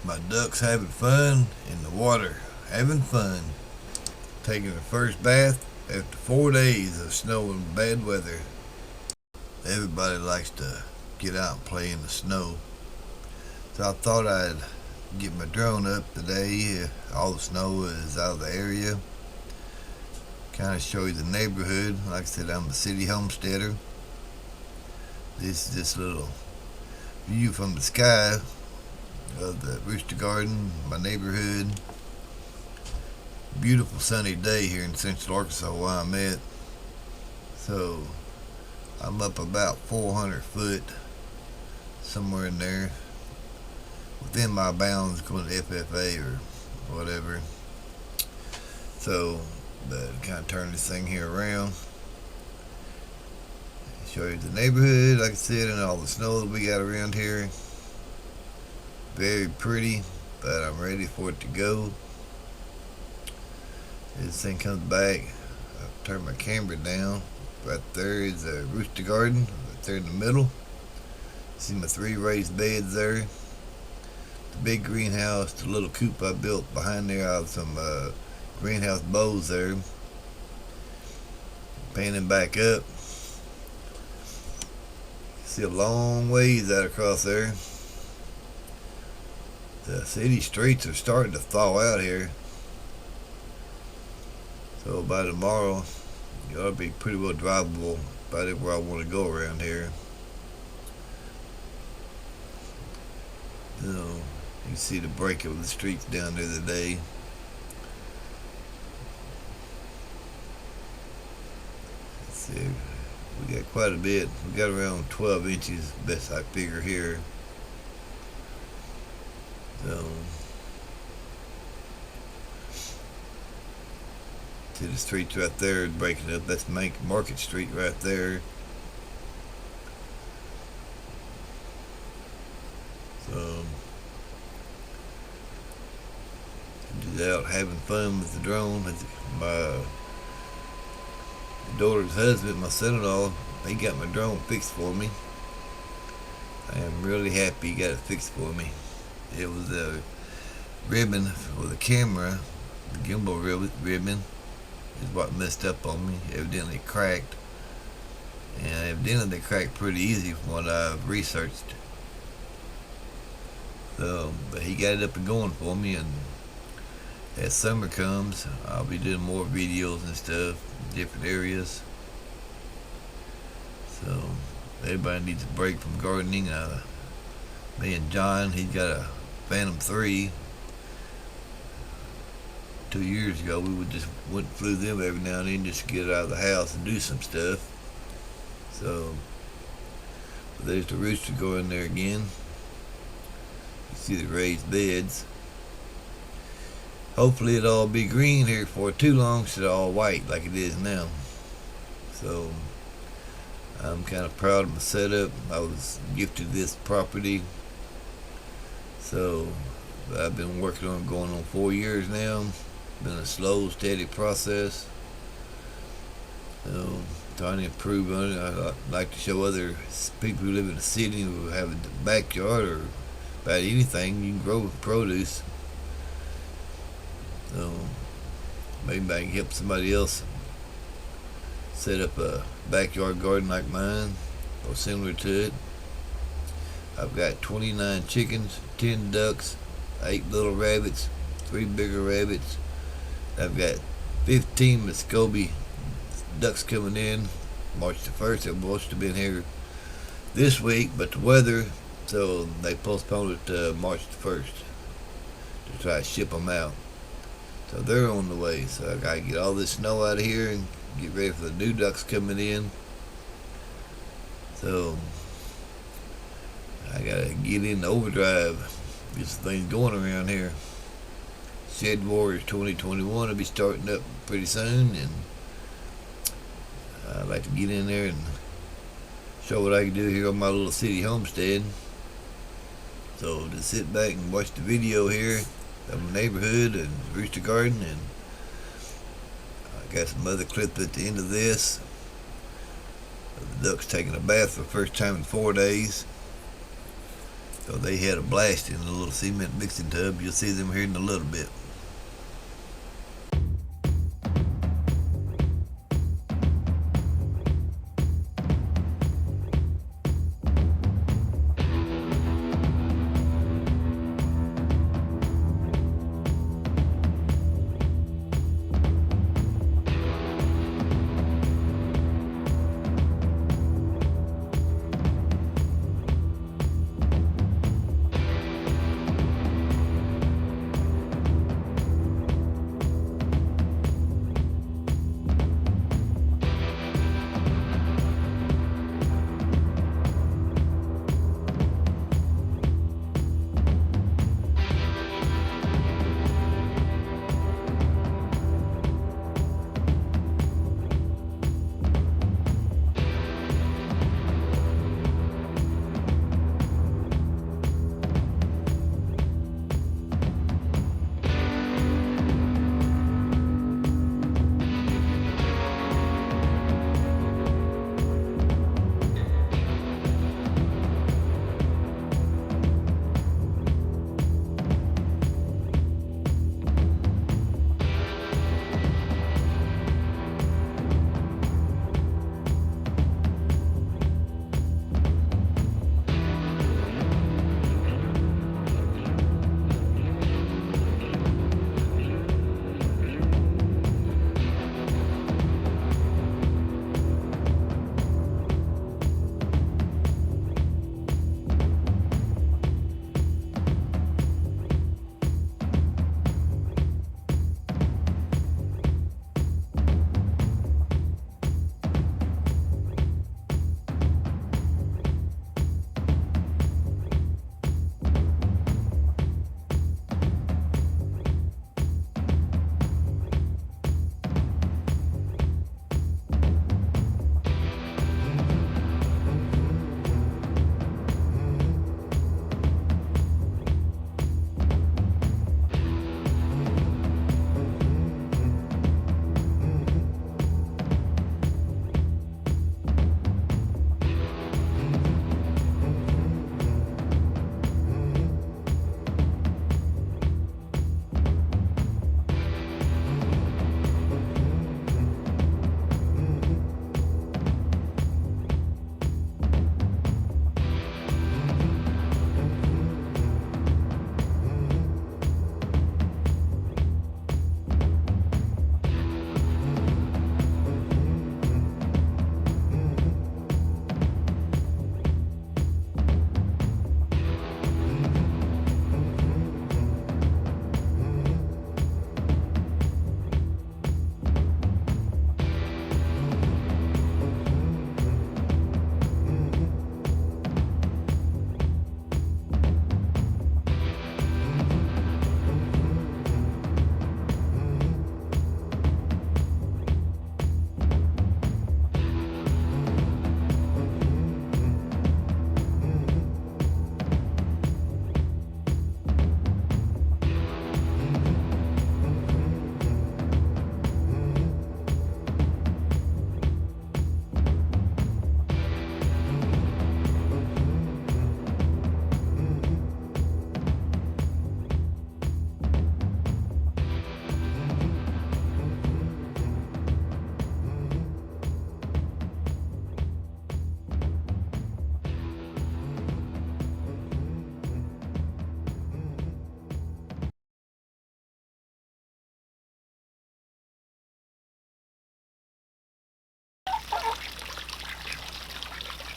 My ducks having fun in the water, having fun, taking their first bath after 4 days of snow and bad weather. Everybody likes to get out and play in the snow, so I thought I'd get my drone up today. All the snow is out of the area. Kind of show you the neighborhood. Like I said, I'm a city homesteader. This is just a little view from the sky of the rooster garden, my neighborhood. Beautiful sunny day here in Central Arkansas where I'm at. So I'm up about 400 foot, somewhere in there, within my bounds going to FFA or whatever. So, but kind of turn this thing here around, show you the neighborhood, like I said, and all the snow that we got around here. Very pretty, but I'm ready for it to go. This thing comes back, I turn my camera down. Right there is a rooster garden, right there in the middle. See my 3 raised beds there. The big greenhouse, the little coop I built behind there out of some greenhouse bowls there. Panning back up. See a long ways out across there. The city streets are starting to thaw out here. So by tomorrow, it ought to be pretty well drivable about everywhere I want to go around here. You know, you can see the break of the streets down there today. Let's see, we got quite a bit. We got around 12 inches, best I figure here. So, see the streets right there is breaking up. That's Market Street right there. So, just out having fun with the drone. My daughter's husband, my son-in-law, he got my drone fixed for me. I am really happy he got it fixed for me. It was a ribbon for the camera, the gimbal ribbon is what messed up on me. Evidently cracked, and evidently they cracked pretty easy from what I've researched. So, but he got it up and going for me, and as summer comes, I'll be doing more videos and stuff in different areas. So everybody needs a break from gardening. Me and John, he's got a Phantom 3. 2 years ago, we would just went and flew them every now and then just to get out of the house and do some stuff. So there's the rooster going there again. You see the raised beds. Hopefully it'll all be green here for too long, so it's all white like it is now. So I'm kind of proud of my setup. I was gifted this property, so I've been working on it going on 4 years now. Been a slow, steady process. So trying to improve on it. I like to show other people who live in the city who have a backyard or about anything you can grow produce. So maybe I can help somebody else set up a backyard garden like mine or similar to it. I've got 29 chickens, 10 ducks, 8 little rabbits, 3 bigger rabbits. I've got 15 Muscovy ducks coming in March the 1st. They're supposed to have been here this week, but the weather, so they postponed it to March the 1st to try to ship them out. So they're on the way. So I gotta get all this snow out of here and get ready for the new ducks coming in. So I gotta get in overdrive, get some things going around here. Shed Warriors 2021 will be starting up pretty soon, and I'd like to get in there and show what I can do here on my little city homestead. So just sit back and watch the video here of my neighborhood and rooster garden, and I got some other clips at the end of this. The ducks taking a bath for the first time in 4 days. because they had a blast in the little cement mixing tub. You'll see them here in a little bit.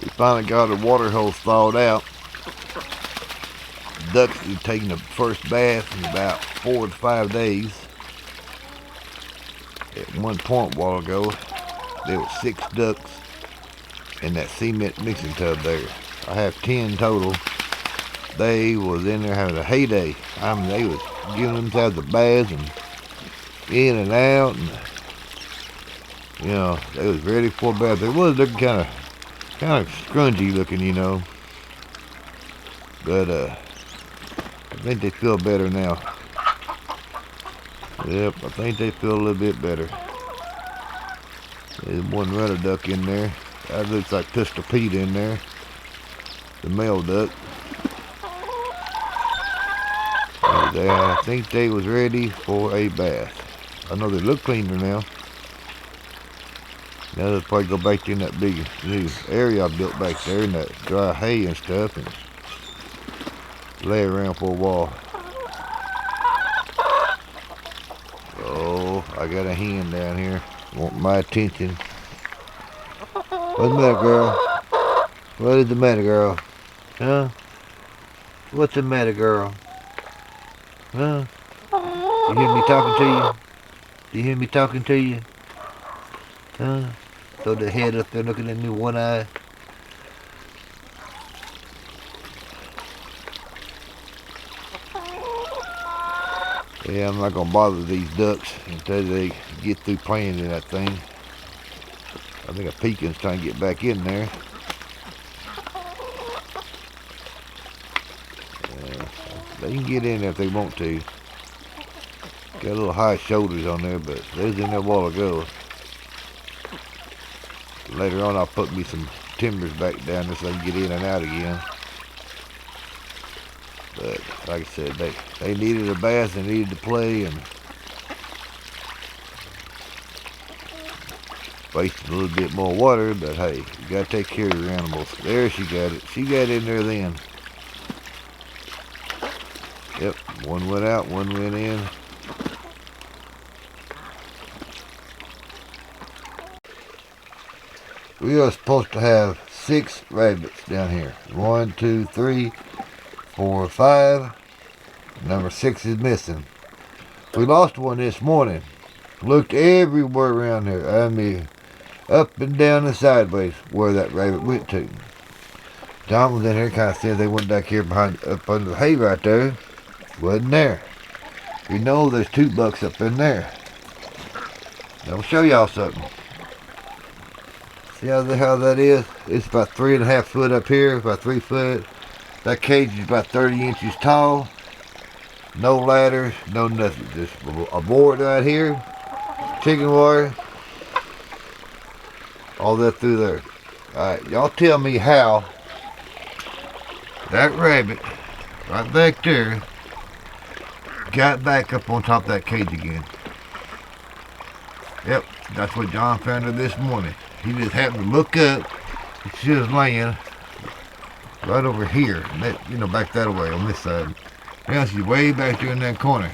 We finally got our water hose thawed out. Ducks have taken the first bath in about 4 to 5 days. At one point a while ago, there were 6 ducks in that cement mixing tub there. I have 10 total. They was in there having a heyday. I mean, they was giving themselves the baths and in and out, and you know, they was ready for a bath. They was looking kind of scrungy looking, you know, but I think they feel better now. Yep, I think they feel a little bit better. There's one rudder duck in there. That looks like Pistol Pete in there, the male duck. I think they was ready for a bath. I know they look cleaner now. Now they'll probably go back in that big new area I built back there in that dry hay and stuff and lay around for a while. Oh, I got a hen down here. Want my attention. What's the matter, girl? What is the matter, girl? Huh? What's the matter, girl? Huh? You hear me talking to you? Do you hear me talking to you? Huh? Throw the head up there looking at me one eye. Yeah, I'm not gonna bother these ducks until they get through playing in that thing. I think a pekin's trying to get back in there. They can get in there if they want to. Got a little high shoulders on there, but they was in there a while ago. Later on, I'll put me some timbers back down there so they can get in and out again. But like I said, they needed a bath, they needed to play, and wasted a little bit more water. But hey, you gotta take care of your animals. There, she got it. She got in there then. Yep, one went out, one went in. We are supposed to have 6 rabbits down here. 1, 2, 3, 4, 5. Number 6 is missing. We lost one this morning. Looked everywhere around here. I mean, up and down and sideways where that rabbit went to. John was in here kind of said they went back here behind, up under the hay right there. Wasn't there. We know there's 2 bucks up in there. I'll show y'all something. See how that is? It's about 3.5 foot up here, about 3 foot. That cage is about 30 inches tall. No ladders, no nothing. Just a board right here, chicken wire, all that through there. Alright, y'all tell me how that rabbit right back there got back up on top of that cage again. Yep, that's what John found her this morning. He just happened to look up. She was laying right over here. And that, you know, back that way on this side. Now she's way back there in that corner.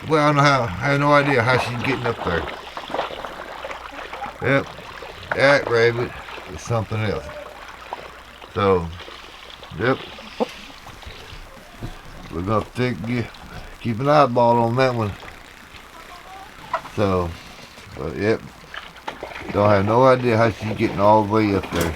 Well, I don't know how. I have no idea how she's getting up there. Yep, that rabbit is something else. So, yep. We're gonna keep an eyeball on that one. So, but yep. Don't have no idea how she's getting all the way up there.